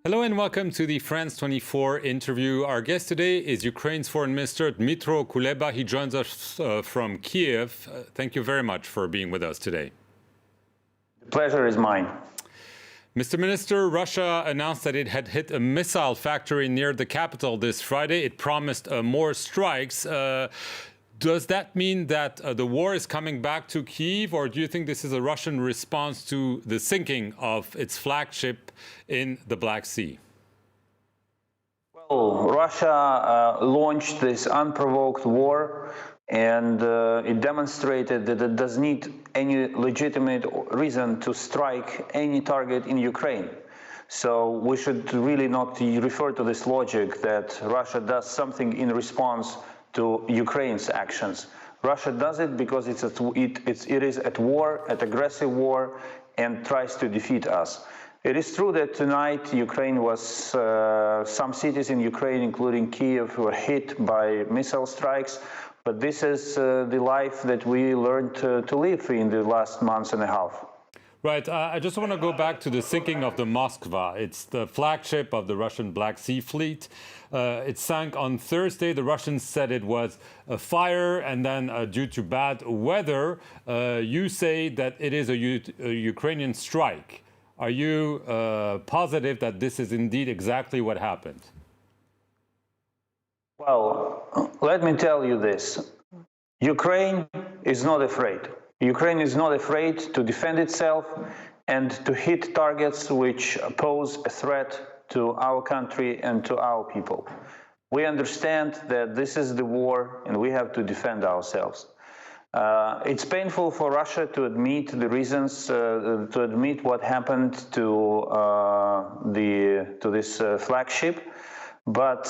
Hello and welcome to the France 24 interview. Our guest today is Ukraine's Foreign Minister Dmytro Kuleba. He joins us from Kyiv. Thank you very much for being with us today. The pleasure is mine. Mr. Minister, Russia announced that it had hit a missile factory near the capital this Friday. It promised more strikes. Does that mean that the war is coming back to Kyiv, or do you think this is a Russian response to the sinking of its flagship in the Black Sea? Well, Russia launched this unprovoked war, and it demonstrated that it doesn't need any legitimate reason to strike any target in Ukraine. So we should really not refer to this logic that Russia does something in response to Ukraine's actions. Russia does it because it is at war, at aggressive war, and tries to defeat us. It is true that tonight Ukraine was, some cities in Ukraine, including Kyiv, were hit by missile strikes, but this is the life that we learned to live in the last months and a half. Right. I just want to go back to the sinking of the Moskva. It's the flagship of the Russian Black Sea Fleet. It sank on Thursday. The Russians said it was a fire, and then due to bad weather, you say that it is a Ukrainian strike. Are you positive that this is indeed exactly what happened? Well, let me tell you this. Ukraine is not afraid. Ukraine is not afraid to defend itself and to hit targets which pose a threat to our country and to our people. We understand that this is the war and we have to defend ourselves. It's painful for Russia to admit the reasons, to admit what happened to this flagship, but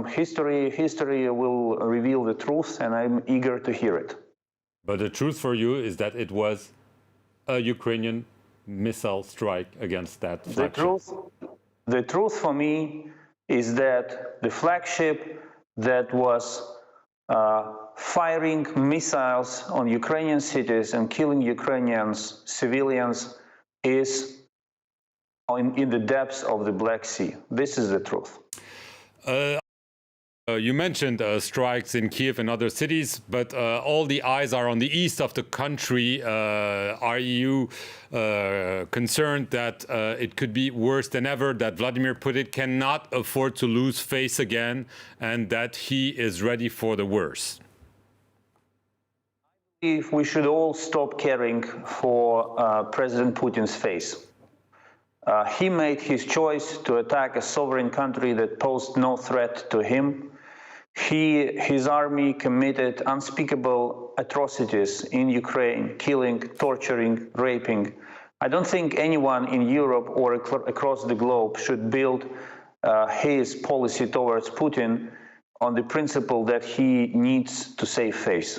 history will reveal the truth, and I'm eager to hear it. But the truth for you is that it was a Ukrainian missile strike against that flagship. The truth for me is that the flagship that was firing missiles on Ukrainian cities and killing Ukrainians, civilians, is in the depths of the Black Sea. This is the truth. You mentioned strikes in Kyiv and other cities, but all the eyes are on the east of the country. Are you concerned that it could be worse than ever, that Volodymyr Putin cannot afford to lose face again, and that he is ready for the worst? If we should all stop caring for President Putin's face. He made his choice to attack a sovereign country that posed no threat to him. His army committed unspeakable atrocities in Ukraine, killing, torturing, raping. I don't think anyone in Europe or across the globe should build his policy towards Putin on the principle that he needs to save face.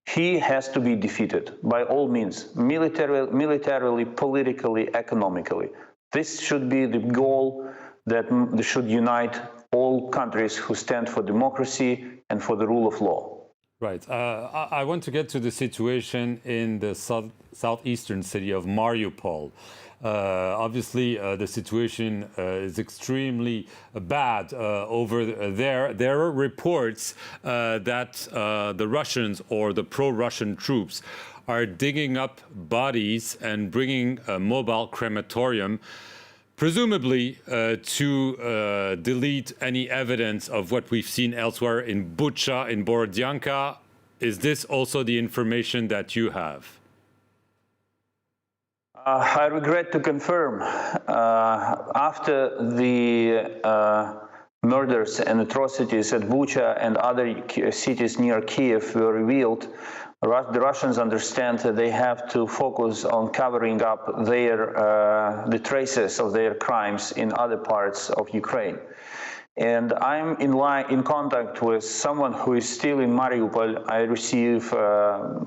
He has to be defeated by all means, militarily, politically, economically. This should be the goal that should unite all countries who stand for democracy and for the rule of law. Right. I want to get to the situation in the southeastern city of Mariupol. Obviously, the situation is extremely bad over there. There are reports that the Russians or the pro-Russian troops are digging up bodies and bringing a mobile crematorium, presumably to delete any evidence of what we've seen elsewhere in Bucha, in Borodyanka. Is this also the information that you have? I regret to confirm, after the murders and atrocities at Bucha and other cities near Kyiv were revealed, the Russians understand that they have to focus on covering up the traces of their crimes in other parts of Ukraine. And I'm in contact with someone who is still in Mariupol. I receive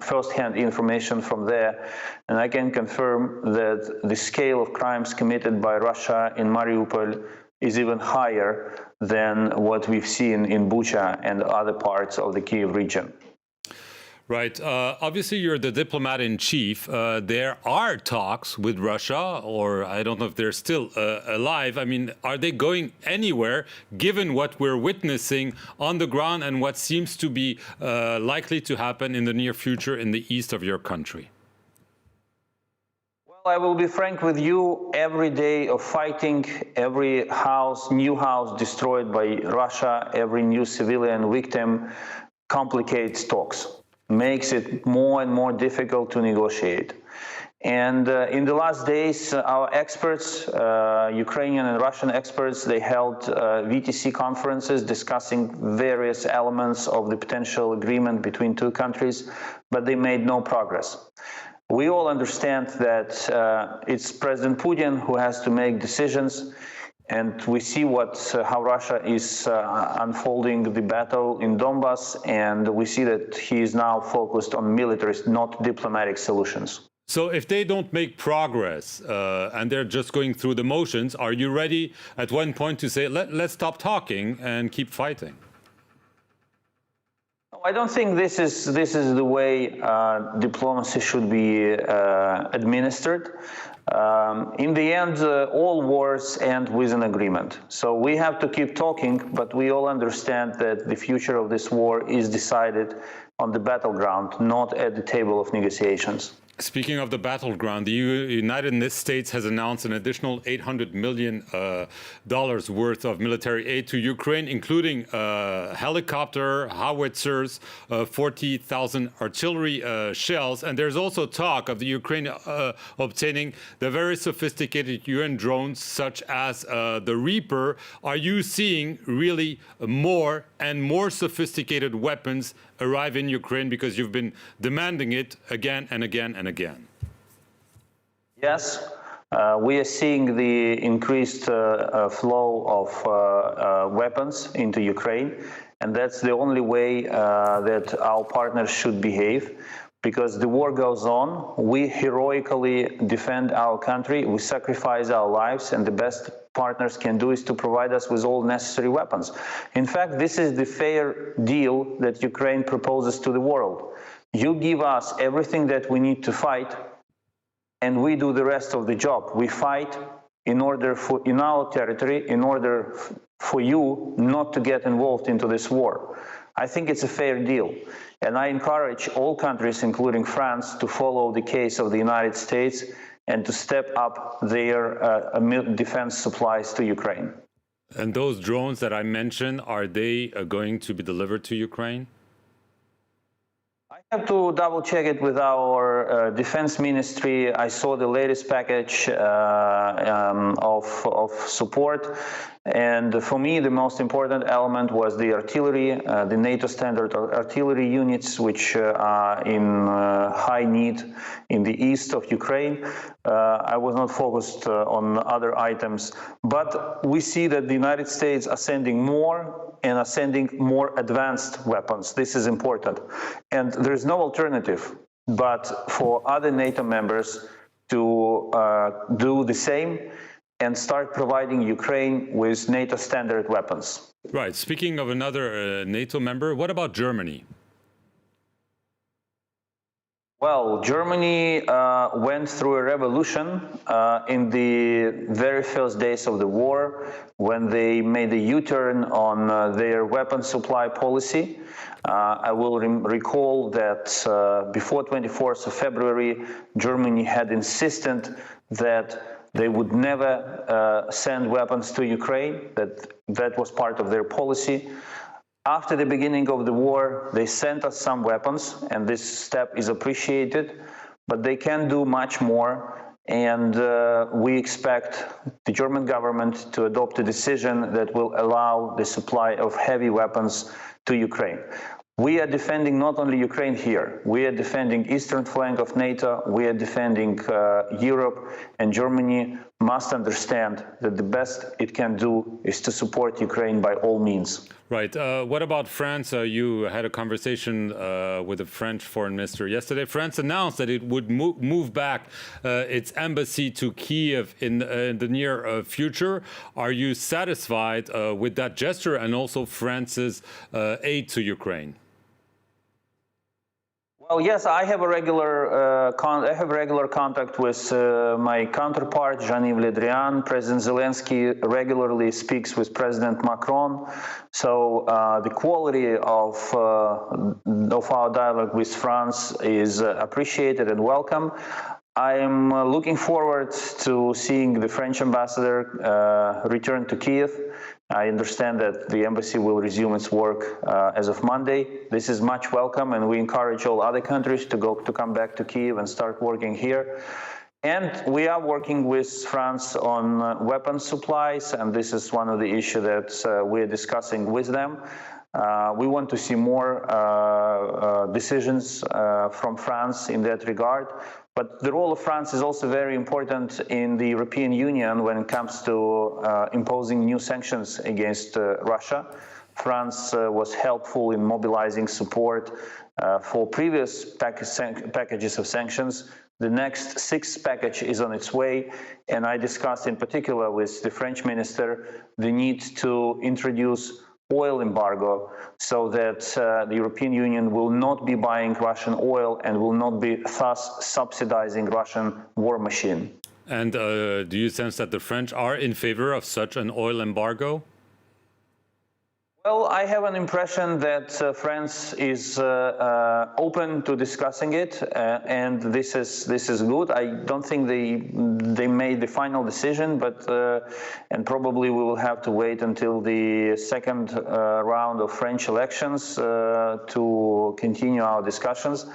first-hand information from there, and I can confirm that the scale of crimes committed by Russia in Mariupol is even higher than what we've seen in Bucha and other parts of the Kyiv region. Right. Obviously, you're the diplomat in chief. There are talks with Russia, or I don't know if they're still alive. I mean, are they going anywhere, given what we're witnessing on the ground and what seems to be likely to happen in the near future in the east of your country? Well, I will be frank with you. Every day of fighting, every new house destroyed by Russia, every new civilian victim complicates talks, makes it more and more difficult to negotiate. And in the last days, our experts, Ukrainian and Russian experts, they held VTC conferences discussing various elements of the potential agreement between two countries, but they made no progress. We all understand that it's President Putin who has to make decisions. And we see how Russia is unfolding the battle in Donbass, and we see that he is now focused on military, not diplomatic solutions. So if they don't make progress and they're just going through the motions, are you ready at one point to say, let's stop talking and keep fighting? I don't think this is the way diplomacy should be administered. In the end, all wars end with an agreement. So we have to keep talking, but we all understand that the future of this war is decided on the battleground, not at the table of negotiations. Speaking of the battleground, the United States has announced an additional $800 million worth of military aid to Ukraine, including helicopter, howitzers, 40,000 artillery shells. And there's also talk of the Ukraine obtaining the very sophisticated UN drones, such as the Reaper. Are you seeing really more and more sophisticated weapons arrive in Ukraine because you've been demanding it again and again and again? Yes, we are seeing the increased flow of weapons into Ukraine, and that's the only way that our partners should behave. Because the war goes on, we heroically defend our country, we sacrifice our lives, and the best partners can do is to provide us with all necessary weapons. In fact, this is the fair deal that Ukraine proposes to the world. You give us everything that we need to fight, and we do the rest of the job. We fight in our territory, in order for you not to get involved into this war. I think it's a fair deal. And I encourage all countries, including France, to follow the case of the United States and to step up their defense supplies to Ukraine. And those drones that I mentioned, are they going to be delivered to Ukraine? I have to double check it with our defense ministry. I saw the latest package of support. And for me, the most important element was the artillery, the NATO standard artillery units, which are in high need in the east of Ukraine. I was not focused on other items, but we see that the United States are sending more and are sending more advanced weapons. This is important. And there is no alternative but for other NATO members to do the same and start providing Ukraine with NATO standard weapons. Right. Speaking of another NATO member, what about Germany? Well, Germany went through a revolution in the very first days of the war when they made a U-turn on their weapon supply policy. I will recall that before 24th of February, Germany had insisted that they would never send weapons to Ukraine, that was part of their policy. After the beginning of the war, they sent us some weapons, and this step is appreciated, but they can do much more, and we expect the German government to adopt a decision that will allow the supply of heavy weapons to Ukraine. We are defending not only Ukraine here, we are defending eastern flank of NATO, we are defending Europe, and Germany must understand that the best it can do is to support Ukraine by all means. Right. What about France? You had a conversation with the French foreign minister yesterday. France announced that it would move back its embassy to Kyiv in the near future. Are you satisfied with that gesture and also France's aid to Ukraine? Well, yes, I have a regular contact with my counterpart, Jean-Yves Le Drian. President Zelensky regularly speaks with President Macron. So the quality of our dialogue with France is appreciated and welcome. I'm looking forward to seeing the French ambassador return to Kyiv. I understand that the embassy will resume its work as of Monday. This is much welcome, and we encourage all other countries to come back to Kyiv and start working here. And we are working with France on weapons supplies, and this is one of the issues that we're discussing with them. We want to see more decisions from France in that regard. But the role of France is also very important in the European Union when it comes to imposing new sanctions against Russia. France was helpful in mobilizing support for previous packages of sanctions. The next sixth package is on its way, and I discussed in particular with the French minister the need to introduce oil embargo so that the European Union will not be buying Russian oil and will not be thus subsidizing Russian war machine. And do you sense that the French are in favor of such an oil embargo? Well, I have an impression that France is open to discussing it, and this is good. I don't think they made the final decision, but and probably we will have to wait until the second round of French elections to continue our discussions.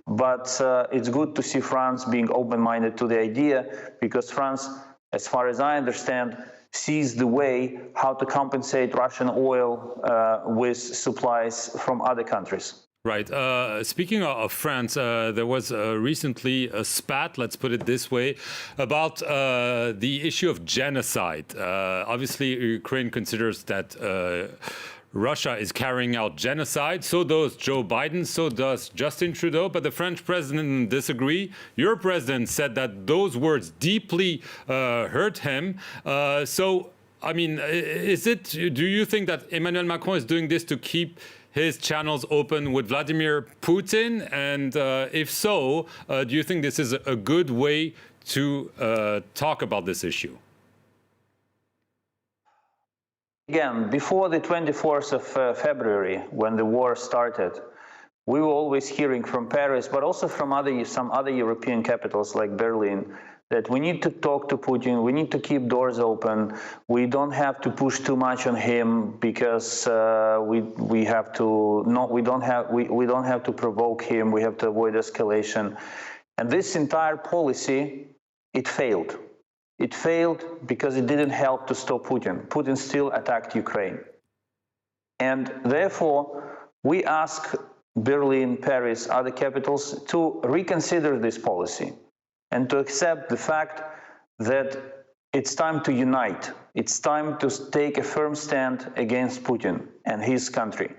But it's good to see France being open-minded to the idea, because France, as far as I understand, sees the way how to compensate Russian oil with supplies from other countries. Right. Speaking of France, there was recently a spat, let's put it this way, about the issue of genocide. Obviously, Ukraine considers that Russia is carrying out genocide. So does Joe Biden, so does Justin Trudeau, but the French president disagree. Your president said that those words deeply hurt him. So, I mean, do you think that Emmanuel Macron is doing this to keep his channels open with Vladimir Putin? And if so, do you think this is a good way to talk about this issue? Again, before the 24th of February, when the war started, we were always hearing from Paris, but also from some other European capitals like Berlin, that we need to talk to Putin, we need to keep doors open, we don't have to push too much on him because we don't have to provoke him, we have to avoid escalation. And this entire policy, it failed. It failed because it didn't help to stop Putin. Putin still attacked Ukraine. And therefore, we ask Berlin, Paris, other capitals to reconsider this policy and to accept the fact that it's time to unite. It's time to take a firm stand against Putin and his country.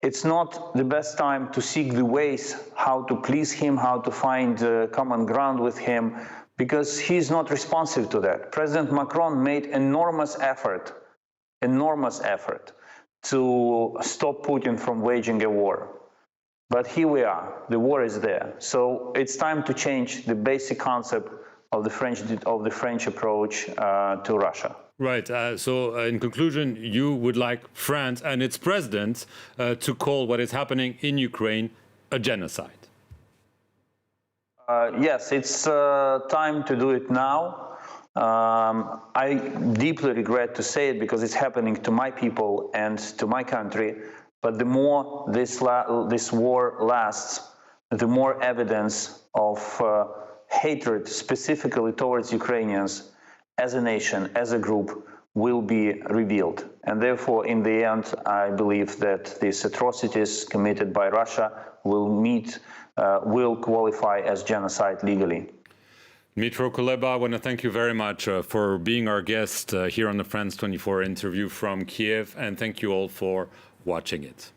It's not the best time to seek the ways how to please him, how to find common ground with him, because he's not responsive to that. President Macron made enormous effort to stop Putin from waging a war. But here we are, the war is there. So it's time to change the basic concept of the French approach to Russia. Right. So in conclusion, you would like France and its president to call what is happening in Ukraine a genocide. Yes, it's time to do it now. I deeply regret to say it because it's happening to my people and to my country. But the more this war lasts, the more evidence of hatred, specifically towards Ukrainians, as a nation, as a group, will be revealed. And therefore, in the end, I believe that these atrocities committed by Russia will qualify as genocide legally. Dmytro Kuleba, I want to thank you very much for being our guest here on the France 24 interview from Kyiv, and thank you all for watching it.